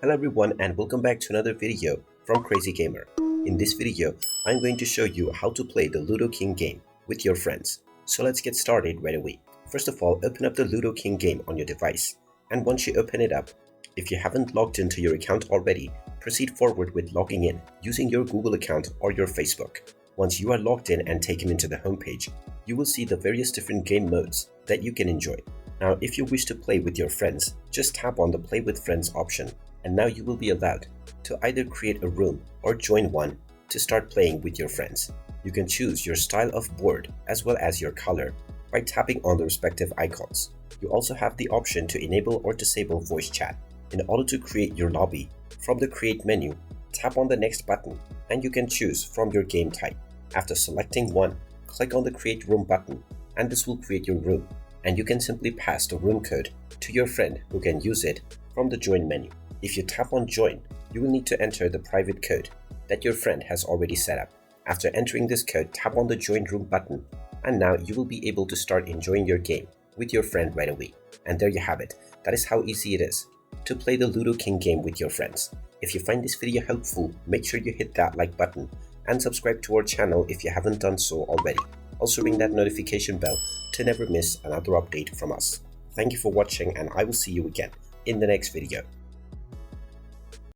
Hello everyone and welcome back to another video from Crazy Gamer. In this video, I'm going to show you how to play the Ludo King game with your friends. So let's get started right away. First of all, open up the Ludo King game on your device. And once you open it up, if you haven't logged into your account already, proceed forward with logging in using your Google account or your Facebook. Once you are logged in and taken into the homepage, you will see the various different game modes that you can enjoy. Now, if you wish to play with your friends, just tap on the Play with Friends option, and now you will be allowed to either create a room or join one to start playing with your friends. You can choose your style of board as well as your color by tapping on the respective icons. You also have the option to enable or disable voice chat. In order to create your lobby, from the Create menu, tap on the Next button and you can choose from your game type. After selecting one, click on the Create Room button and this will create your room. And you can simply pass the room code to your friend who can use it from the Join menu. If you tap on Join, you will need to enter the private code that your friend has already set up. After entering this code, tap on the Join Room button, and now you will be able to start enjoying your game with your friend right away. And there you have it. That is how easy it is to play the Ludo King game with your friends. If you find this video helpful, make sure you hit that like button and subscribe to our channel if you haven't done so already. Also ring that notification bell to never miss another update from us. Thank you for watching and I will see you again in the next video.